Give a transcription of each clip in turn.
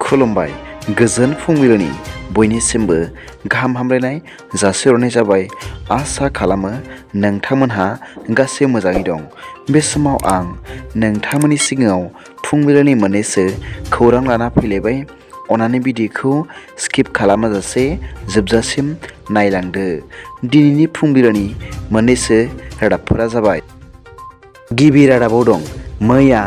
खुलुमबाय गोजोन फुंबिलिनि बयनिसिमबो गाहाम हामलायनाय जासिहरनाय जाबाय। आसा खालामो नोंथांमोनहा गासै मोजाङै दं। बे समाव आं नोंथांमोननि सिगाङाव फुंबिलिनि मोननैसो खौरां लाना फैलायबाय। अन्नानै भिडिअखौ स्किप खालामाजासे जोबजासिम नायलांदो। दिनैनि फुंबिलिनि मोननैसो रादाबफोरा जाबाय। गिबि रादाबाव दं मैया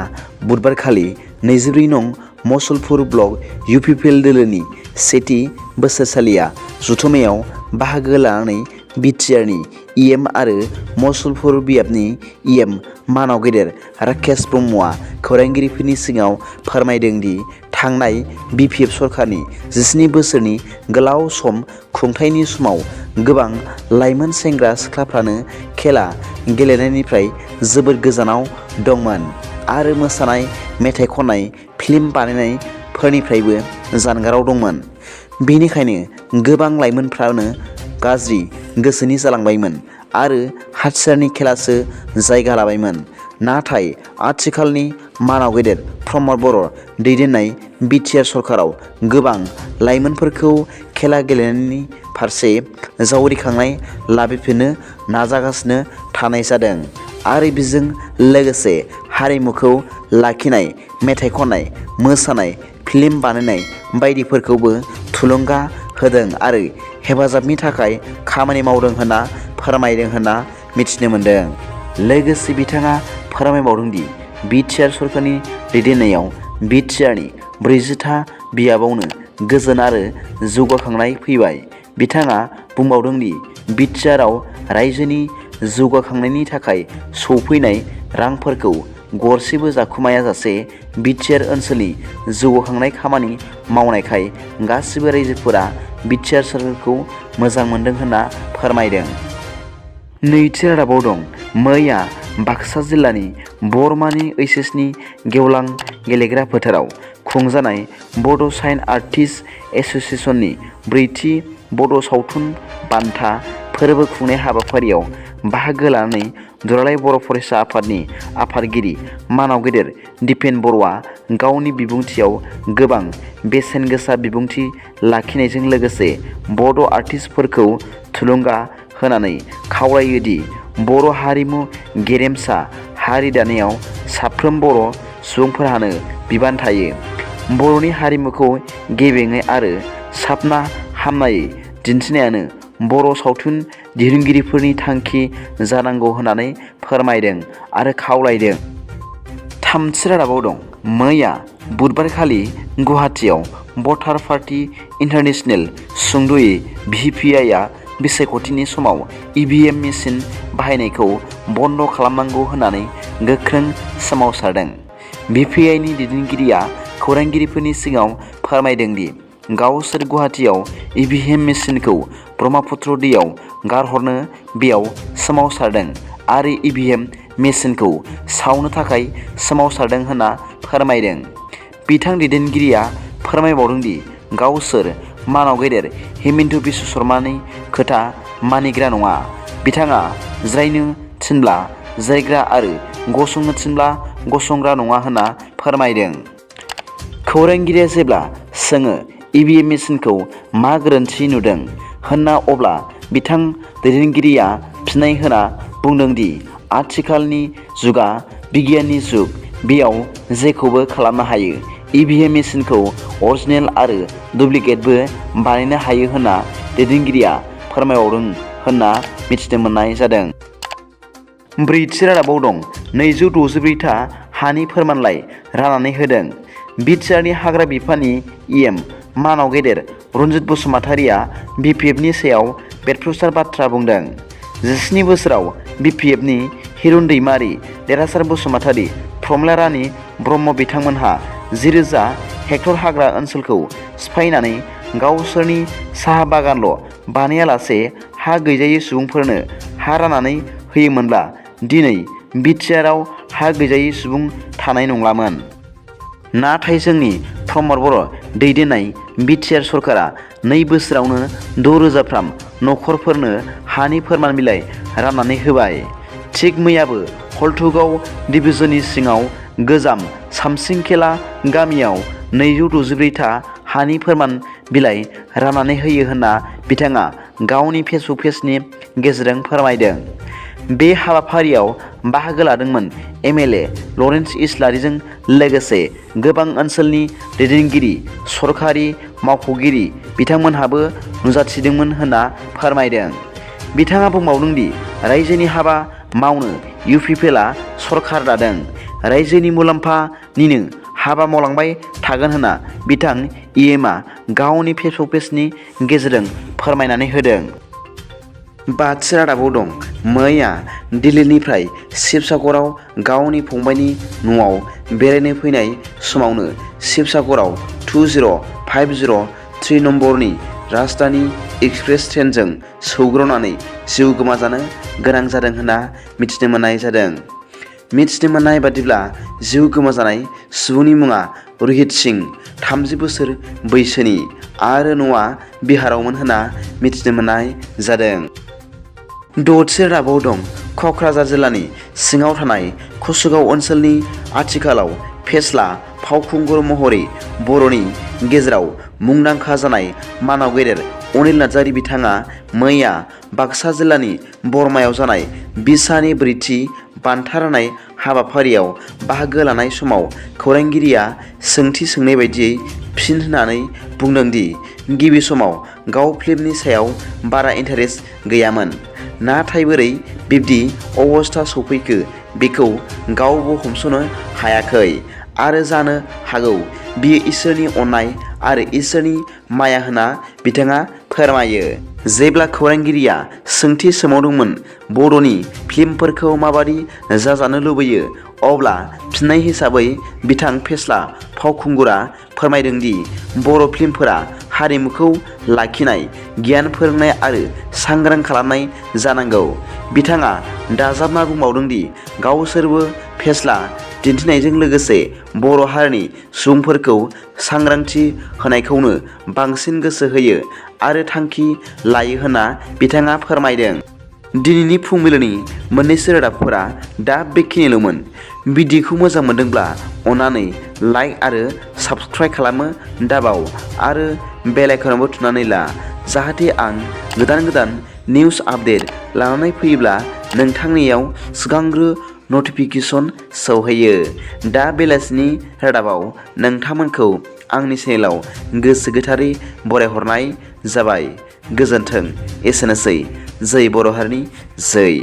बुधबारखालि 24 नं मसलपुर ब्लक UPPL दोलोनि सेथि बोसोरसालिया जथुम्मायाव बाहागो लानानै BTRनि EM आरो मसलपुर बियाबनि EM मानाव गेदेर राकेश ब्रह्मआ खौरांगिरिफोरनि सिगाङाव फोरमायदों दि थांनाय BPF सरकारनि 17 बोसोरनि गोलाव सम खुंथायनि समाव गोबां लाइमोन सेंग्रा सिख्लाफ्रानो खेला गेलेनायनिफ्राय जोबोद गोजानाव दंमोन आरो मोसानाय, मेथाइ खननाय, फिल्म बानायनायफोरनिफ्रायबो जानगाराव दंमोन। बेनिखायनो गोबां लाइमोनफ्रानो गाज्रि गोसोनि जालांबायमोन आरो हाथियारनि खेलासो जायगा लाबायमोन। नाथाय आथिखालनि मानाव गेदेर प्रमद बर' दैदेननाय BTR सरकाराव गोबां लाइमोनफोरखौ खेला गेलेनायनि फारसे जावरिखांनाय लाबोफिननो नाजागासिनो थानाय जादों आरो बेजों लोगोसे हारिमुखौ लाखिनाय, मेथाइ खननाय, मोसानाय, फिल्म बानायनाय बायदिफोरखौबो थुलुंगा होदों आरो हेफाजाबनि थाखाय खामानि मावदों होनना फोरमायदों होनना मिथिनो मोन्दों। लोगोसे बिथाङा फोरमायबावदों दि BTR सरकारनि दैदेननायाव BTRनि 40था बियाबावनो गोजोन आरो जौगाखांनाय फैबाय। बिथाङा बुंबावदों दि BTRआव रायजोनि जौगाखांनायनि थाखाय सौफैनाय रांफोरखौ गरसेबो जाखुमायाजासे BTR ओनसोलनि जौगाखांनाय खामानि मावनायखाय गासिबो रायजोफोरा BTR सरकारखौ मोजां मोनदों होनना फोरमायदों। नैथि रादाबाव दं मैया बाक्सा जिल्लानि बरमानि HSनि गेवलां गेलेग्रा फोथाराव खुंजानाय बड' साइन आर्टिस्ट एस'सिएशननि 4थि बड' सावथुन बान्था फोरबो खुंनाय हाबाफारियाव बाहागो लानानै दुलाराय बर' फरायसा आफादनि आफादगिरि मानाव गेदेर दिपेन बर'आ गावनि बिबुंथियाव गोबां बेसेन गोसा बिबुंथि लाखिनायजों लोगोसे बड' आर्टिस्टफोरखौ थुलुंगा होनानै खावलायो दि बर' हारिमु गेरेमसा हारि दानायाव साफ्रोम बर' सुबुंफोरहानो बिबान थायो। बर'नि हारिमुखौ गेबेङै आरो साबना हामनायै दिन्थिनायानो बर' सावथुन दिहुनगिरिफोरनि थांखि जानांगौ होननानै फोरमायदों आरो खावलायदों। थामथि रादाबाव दं मैया बुधबारखालि गुवाहाटीआव भटार पार्टी इन्टारनेशनेल सुंद'यै VPIआ बिसायख'थिनि समाव EVM मेसिन बाहायनायखौ बन्द' खालामनांगौ होननानै गोख्रों सोमावसारदों। VPIनि दैदेनगिरिया खौरांगिरिफोरनि सिगाङाव फोरमायदों दि गावसोर गुवाहाटीआव EVM मेसिनखौ ब्रह्मपुत्र दैयाव गारहरनो बेयाव सोमावसारदों आरो EVM मेसिनखौ सावनो थाखाय सोमावसारदों होनना फोरमायदों। बिथां दैदेनगिरिया फोरमायबावदों दि गावसोर मानाव गेदेर हिमन्त बिश्व शर्मानि खोथा मानिग्रा नङा। बिथाङा जिरायनो थिनब्ला जिरायग्रा आरो गसंनो थिनब्ला गसंग्रा नङा होनना फोरमायदों। खौरांगिरिया जेब्ला सोङो EVM मेसिनखौ मा गोरोन्थि नुदों होनना अब्ला बिथां दैदेनगिरिया फिन्नाय होना बुंदों दि आथिखालनि जुगा बिगियाननि जुग, बेयाव जेखौबो खालामनो हायो। EVM मेसिनखौ अरिजिनेल आरो डुप्लिकेटबो बानायनो हायो होनना दैदेनगिरिया फोरमायबावदों होनना मिथिनो मोननाय जादों। ब्रैथि रादाबाव दं 264था हानि फोरमानलाइ राननानै होदों। BTRनि हाग्रा बिफाननि EM मानाव गेदेर रन्जित बसुमतारिया BPFनि सायाव बेरफ्रुसार बाथ्रा बुंदों। 17 बोसोराव BPFनि हिरुन दैमारि, देरहासार बसुमतारि, प्रमिला रानि ब्रह्म बिथांमोनहा 10,000 हेक्टर हाग्रा ओनसोलखौ सिफायनानै गावसोरनि साहा बागानल' बानायालासे हा गैजायै सुबुंफोरनो हा राननानै होयोमोनब्ला दिनै BTRआव हा गैजायै सुबुं थानाय नंलामोन। नाथाय जोंनि प्रमद बर' दैदेननाय BTR सरकारा 2 बोसोरावनो 6,000 नखरफोरनो हानि फोरमान बिलाइ राननानै होबाय। थिग मैयाबो हलथुगाव डिभिजननि सिङाव गोजाम सामसिंखेला गामियाव 264 हानि फोरमान बिलाइ राननानै होयो होनना बिथाङा गावनि फेसबुक पेजनि गेजेरजों फोरमायदों। बे हाबाफारियाव बाहागो लादोंमोन MLA लरेन्स इस्लारिजों लोगोसे गोबां ओनसोलनि दैदेनगिरि, सरखारि मावख'गिरि बिथांमोनहाबो नुजाथिदोंमोन होनना फोरमायदों। बिथाङा बुंबावदों दि रायजोनि हाबा मावनो UPPLआ सरखार दादों, रायजोनि मुलाम्फानिनो हाबा मावलांबाय थागोन होनना बिथां EMआ गावनि फेसबुक पेजनि गेजेरजों फोरमायनानै होदों। बट्रादाबआव दं। मैया दिल्लीनिफ्राय शिबसागराव गावनि फंबायनि न'आव बेरायनो फैनाय समावनो शिबसागराव 20503 नम्बरनि राजधानी एक्सप्रेस ट्रेनजों सौग्रावनानै जिउ गोमाजानो गोनां जादों होनना मिथिनो मोननाय जादों। मिथिनो मोननाय बादिब्ला जिउ गोमाजानाय सुबुंनि मुङा रहित सिं, 30 बोसोर बैसोनि आरो न'आ बिहारावमोन होनना मिथिनो मोननाय जादों। बट्रादाबआव दं। क'क्राझार जिल्लानि सिङाव थानाय कसुगाव ओनसोलनि आथिखालाव फेस्ला फावखुंगुर महरै बर'नि गेजेराव मुंदांखा जानाय मानाव गेदेर अनिल नार्जारी बिथाङा मैया बाक्सा जिल्लानि बरमायाव जानाय बिसानि ब्रैथि बान्था राननाय हाबाफारियाव बाहागो लानाय समाव खौरांगिरिया सोंथि सोंनाय बायदियै फिन होनानै बुंदों दि गिबि समाव गाव फिल्मनि सायाव बारा इन्टारेस्ट गैयामोन, नाथाय बोरै बिब्दि अबस्था सफैखो बेखौ गावबो हमस'नो हायाखै आरो जानो हागौ बियो इसोरनि अननाय आरो इसोरनि माया होनना बिथाङा फोरमायो। जेब्ला खौरांगिरिया सोंथि सोंबावदोंमोन बड'नि फिल्मफोरखौ माबादि जाजानो लुबैयो, अब्ला फिननाय हिसाबै बिथां फेस्ला फावखुंगुरा फोरमायदों दि बर' फिल्मफोरा हारिमुखौ लाखिनाय, गियान फोरोंनाय आरो सांग्रां खालामनाय जानांगौ। बिथाङा दाजाबना बुंबावदों दि गावसोरबो फेस्ला दिन्थिनायजों लोगोसे बर' हारिनि सुबुंफोरखौ सांग्रांथि होनायखौनो बांसिन गोसो होयो आरो थांखि लायो होनना बिथाङा फोरमायदों। दिनैनि फुंबिलिनि मोननैसो रादाबफोरा दा बेखिनिल'मोन। भिडिअखौ मोजां मोनदोंब्ला अन्नानै लाइक आरो साबस्क्राइब खालामनो दाबाव आरो बेल आइकनआवबो थुनानै ला, जाहाथे आं गोदान निउस आपडेट लानानै फैयोब्ला नोंथांनियाव सिगांग्रो नटिफिकेसन सौहैयो। दा बेलासिनि रादाबाव नोंथांमोनखौ आंनि चेनेलाव गोसो गोथारै बरायहरनाय जाबाय। गोजोन्थों। एसेनोसै। जै बर' हारिनि जै।